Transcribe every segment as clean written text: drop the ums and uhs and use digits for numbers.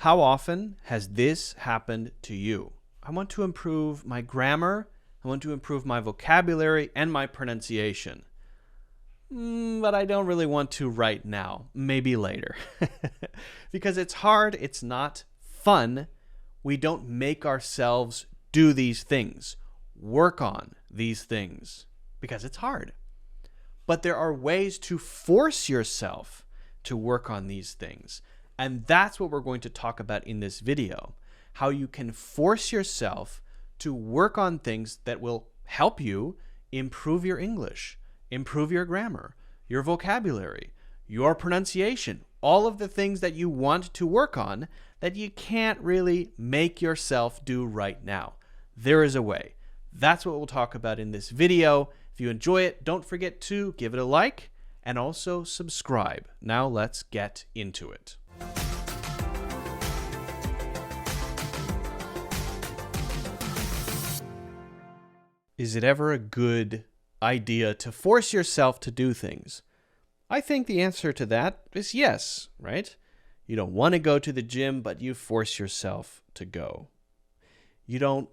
How often has this happened to you? I want to improve my grammar, I want to improve my vocabulary and my pronunciation. But I don't really want to right now, maybe later. Because it's hard, it's not fun. We don't make ourselves do these things, work on these things, because it's hard. But there are ways to force yourself to work on these things. And that's what we're going to talk about in this video. How you can force yourself to work on things that will help you improve your English, improve your grammar, your vocabulary, your pronunciation, all of the things that you want to work on that you can't really make yourself do right now. There is a way. That's what we'll talk about in this video. If you enjoy it, don't forget to give it a like and also subscribe. Now let's get into it. Is it ever a good idea to force yourself to do things? I think the answer to that is yes, right? You don't want to go to the gym, but you force yourself to go. You don't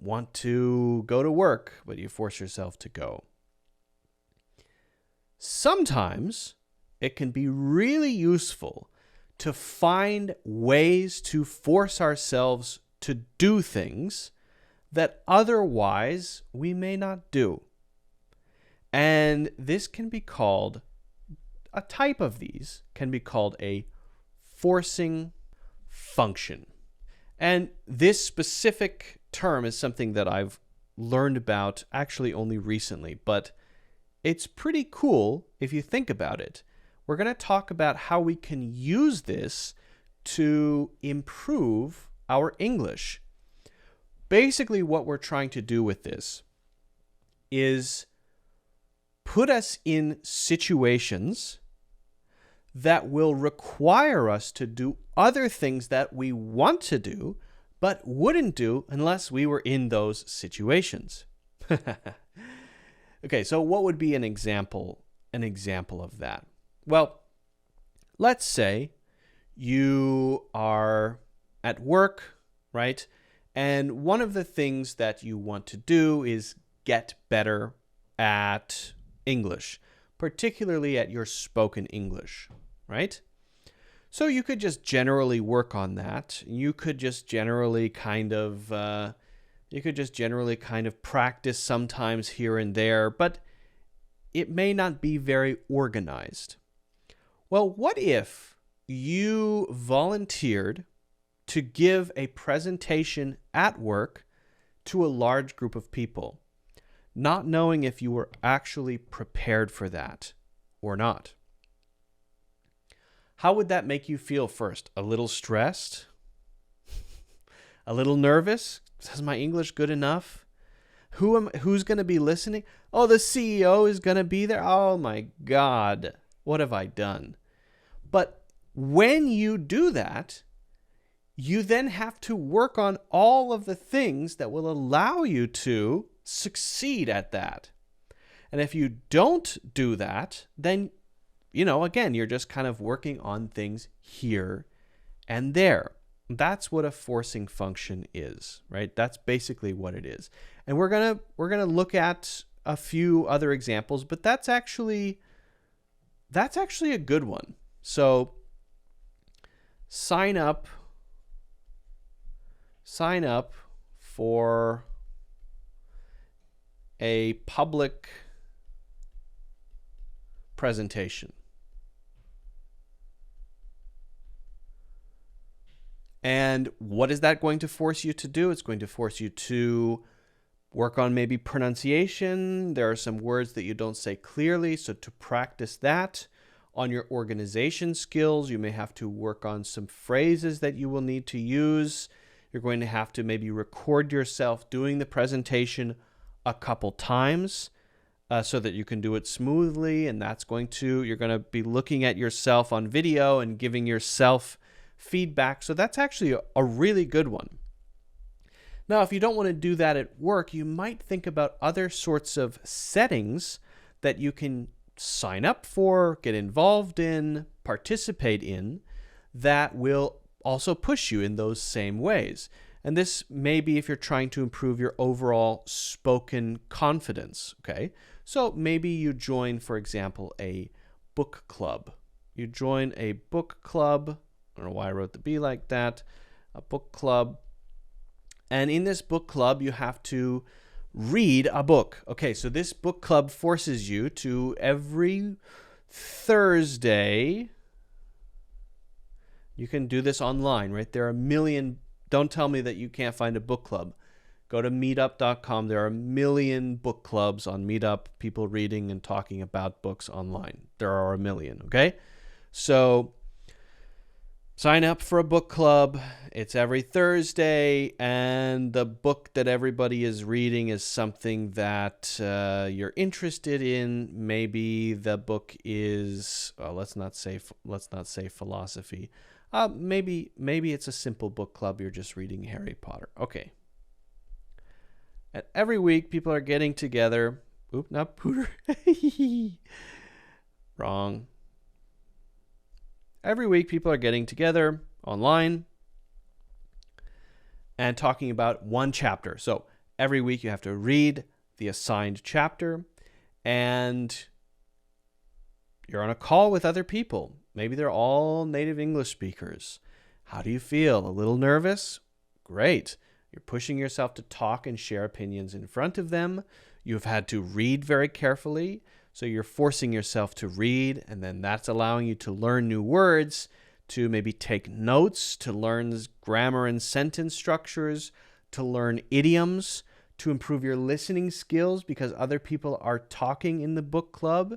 want to go to work, but you force yourself to go. Sometimes it can be really useful to find ways to force ourselves to do things that otherwise we may not do. And this can be called, a type of these can be called a forcing function. And this specific term is something that I've learned about actually only recently, but it's pretty cool if you think about it. We're going to talk about how we can use this to improve our English. Basically, what we're trying to do with this is put us in situations that will require us to do other things that we want to do, but wouldn't do unless we were in those situations. Okay, so what would be an example of that? Well, let's say you are at work, right? And one of the things that you want to do is get better at English, particularly at your spoken English, right? So you could just generally work on that. You could just generally kind of practice sometimes here and there, but it may not be very organized. Well, what if you volunteered to give a presentation at work to a large group of people, not knowing if you were actually prepared for that or not? How would that make you feel first? A little stressed? A little nervous? Is my English good enough? Who's going to be listening? Oh, the CEO is going to be there? Oh my God, what have I done? But when you do that, you then have to work on all of the things that will allow you to succeed at that. And if you don't do that, then, again, you're just kind of working on things here and there. That's what a forcing function is, right? That's basically what it is. And we're gonna look at a few other examples, but that's actually a good one. So sign up for a public presentation. And what is that going to force you to do? It's going to force you to work on maybe pronunciation. There are some words that you don't say clearly, so to practice that. On your organization skills, you may have to work on some phrases that you will need to use. You're going to have to maybe record yourself doing the presentation a couple times so that you can do it smoothly. And you're going to be looking at yourself on video and giving yourself feedback. So that's actually a really good one. Now, if you don't want to do that at work, you might think about other sorts of settings that you can sign up for, get involved in, participate in, that will also push you in those same ways. And this may be if you're trying to improve your overall spoken confidence, okay? So maybe you join, for example, a book club. You join a book club. I don't know why I wrote the B like that. A book club. And in this book club, you have to read a book. Okay, so this book club forces you to every Thursday. You can do this online, right? There are a million. Don't tell me that you can't find a book club. Go to meetup.com. There are a million book clubs on Meetup, people reading and talking about books online. There are a million, okay? So sign up for a book club. It's every Thursday, and the book that everybody is reading is something that you're interested in. Maybe the book is, well, let's not say philosophy. Maybe it's a simple book club. You're just reading Harry Potter. Okay. And every week, people are getting together. Oop, not Pooter. Wrong. Every week, people are getting together online and talking about one chapter. So every week, you have to read the assigned chapter, and you're on a call with other people. Maybe they're all native English speakers. How do you feel? A little nervous? Great. You're pushing yourself to talk and share opinions in front of them. You've had to read very carefully. So you're forcing yourself to read, and then that's allowing you to learn new words, to maybe take notes, to learn grammar and sentence structures, to learn idioms, to improve your listening skills because other people are talking in the book club,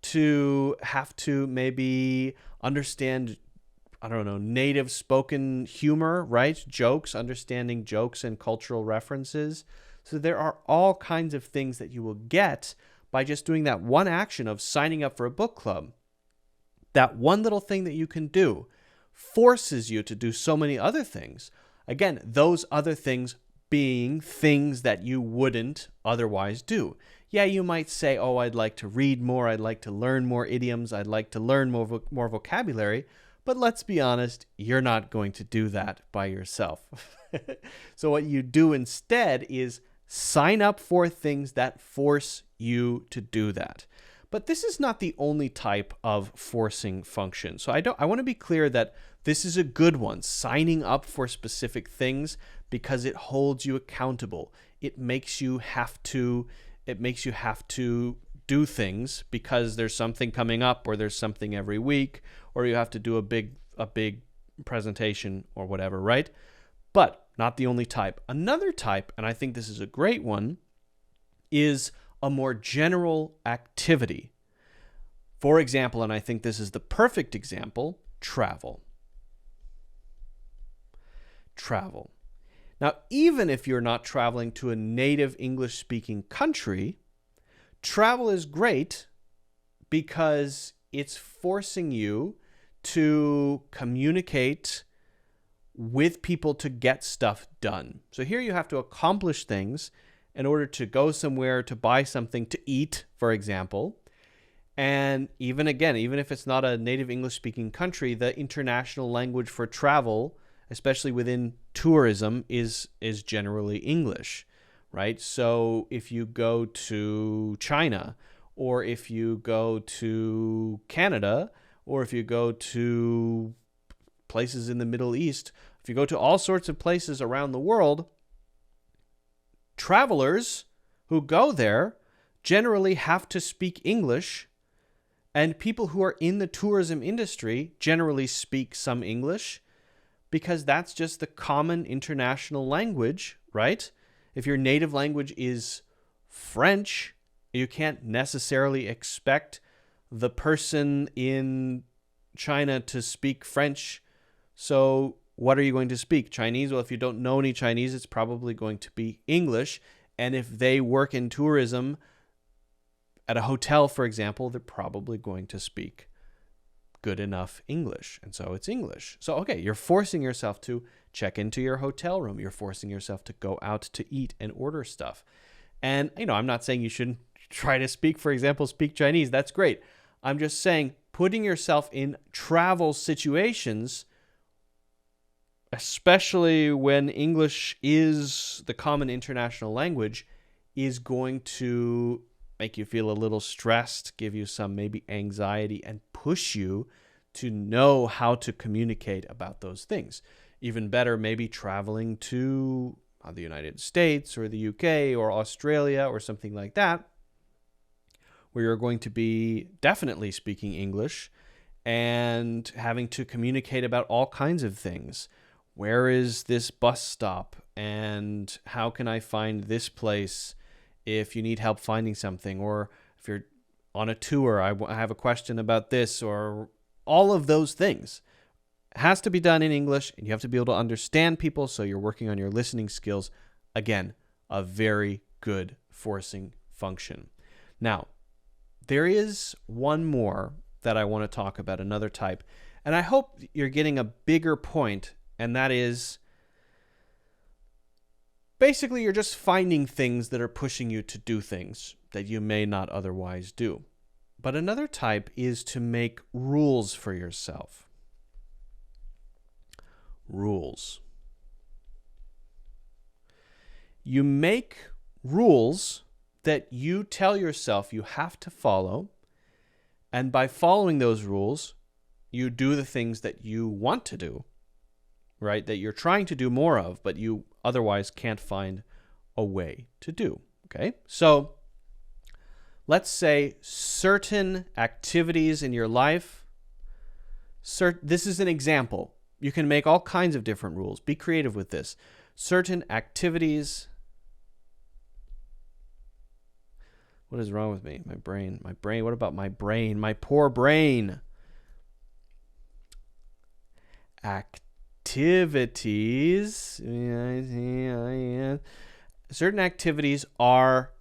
to have to maybe understand, I don't know, native spoken humor, right? Jokes, understanding jokes and cultural references. So there are all kinds of things that you will get by just doing that one action of signing up for a book club. That one little thing that you can do forces you to do so many other things. Again, those other things being things that you wouldn't otherwise do. Yeah, you might say, oh, I'd like to read more, I'd like to learn more idioms, I'd like to learn more vocabulary, but let's be honest, you're not going to do that by yourself. So what you do instead is sign up for things that force you to do that. But this is not the only type of forcing function. So I want to be clear that this is a good one, signing up for specific things, because it holds you accountable. It makes you have to do things because there's something coming up, or there's something every week, or you have to do a big presentation or whatever, right? But not the only type. Another type, and I think this is a great one, is a more general activity. For example, and I think this is the perfect example, travel. Travel. Now, even if you're not traveling to a native English-speaking country, travel is great because it's forcing you to communicate with people to get stuff done. So here you have to accomplish things in order to go somewhere, to buy something to eat, for example. And even if it's not a native English-speaking country, the international language for travel, especially within tourism, is generally English, right? So if you go to China, or if you go to Canada, or if you go to places in the Middle East, if you go to all sorts of places around the world, travelers who go there generally have to speak English, and people who are in the tourism industry generally speak some English, because that's just the common international language, right? If your native language is French, you can't necessarily expect the person in China to speak French. So what are you going to speak? Chinese? Well, if you don't know any Chinese, it's probably going to be English. And if they work in tourism at a hotel, for example, they're probably going to speak good enough English. And so it's English. So, okay, you're forcing yourself to check into your hotel room. You're forcing yourself to go out to eat and order stuff. And, I'm not saying you shouldn't try to speak Chinese. That's great. I'm just saying putting yourself in travel situations especially when English is the common international language, is going to make you feel a little stressed, give you some maybe anxiety, and push you to know how to communicate about those things. Even better, maybe traveling to the United States or the UK or Australia or something like that, where you're going to be definitely speaking English and having to communicate about all kinds of things. Where is this bus stop? And how can I find this place if you need help finding something? Or if you're on a tour, I have a question about this, or all of those things. It has to be done in English, and you have to be able to understand people, so you're working on your listening skills. Again, a very good forcing function. Now, there is one more that I want to talk about, another type, and I hope you're getting a bigger point, and that is basically you're just finding things that are pushing you to do things that you may not otherwise do. But another type is to make rules for yourself. Rules. You make rules that you tell yourself you have to follow, and by following those rules, you do the things that you want to do, right? That you're trying to do more of, but you otherwise can't find a way to do, okay? So let's say certain activities in your life, this is an example. You can make all kinds of different rules. Be creative with this. Certain activities. What is wrong with me? My brain. What about my brain? My poor brain. Activities. Certain activities are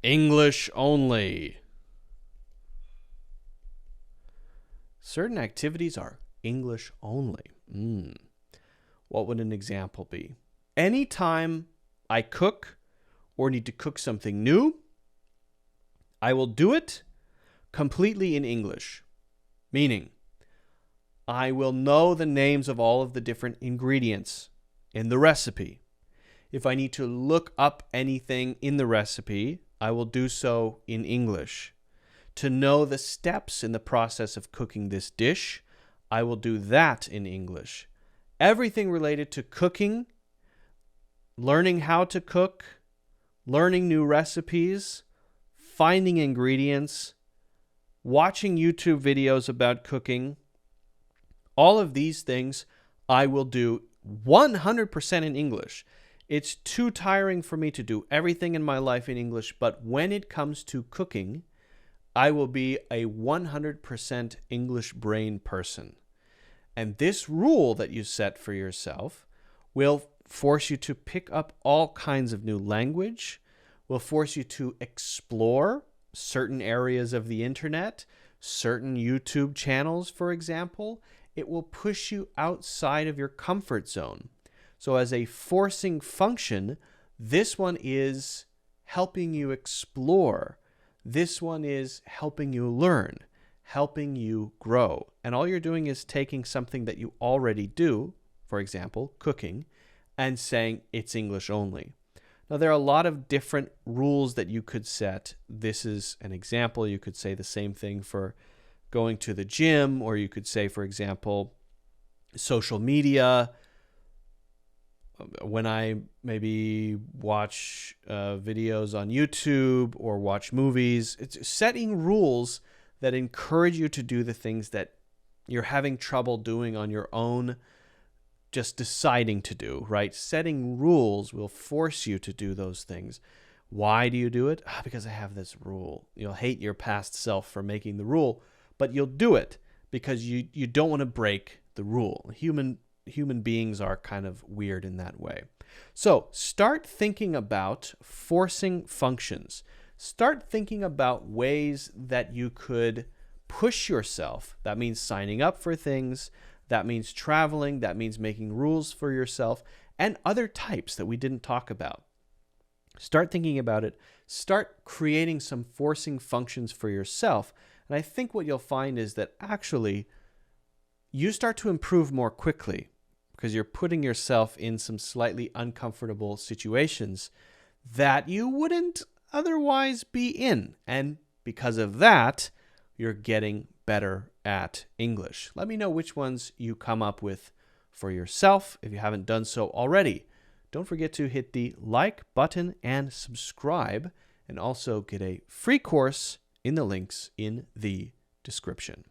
English only. Certain activities are English only. What would an example be? Anytime I cook or need to cook something new, I will do it completely in English. Meaning, I will know the names of all of the different ingredients in the recipe. If I need to look up anything in the recipe, I will do so in English. To know the steps in the process of cooking this dish, I will do that in English. Everything related to cooking, learning how to cook, learning new recipes, finding ingredients, watching YouTube videos about cooking, all of these things I will do 100% in English. It's too tiring for me to do everything in my life in English, but when it comes to cooking, I will be a 100% English brain person. And this rule that you set for yourself will force you to pick up all kinds of new language, will force you to explore certain areas of the internet, certain YouTube channels, for example. It will push you outside of your comfort zone. So as a forcing function, this one is helping you explore. This one is helping you learn, helping you grow. And all you're doing is taking something that you already do, for example, cooking, and saying it's English only. Now, there are a lot of different rules that you could set. This is an example. You could say the same thing for going to the gym, or you could say, for example, social media. When I maybe watch videos on YouTube or watch movies, it's setting rules that encourage you to do the things that you're having trouble doing on your own, just deciding to do, right? Setting rules will force you to do those things. Why do you do it? Because I have this rule. You'll hate your past self for making the rule, but you'll do it because you don't want to break the rule. Human beings are kind of weird in that way. So start thinking about forcing functions. Start thinking about ways that you could push yourself. That means signing up for things. That means traveling. That means making rules for yourself and other types that we didn't talk about. Start thinking about it. Start creating some forcing functions for yourself. And I think what you'll find is that actually you start to improve more quickly because you're putting yourself in some slightly uncomfortable situations that you wouldn't otherwise be in. And because of that, you're getting better at English. Let me know which ones you come up with for yourself if you haven't done so already. Don't forget to hit the like button and subscribe, and also get a free course in the links in the description.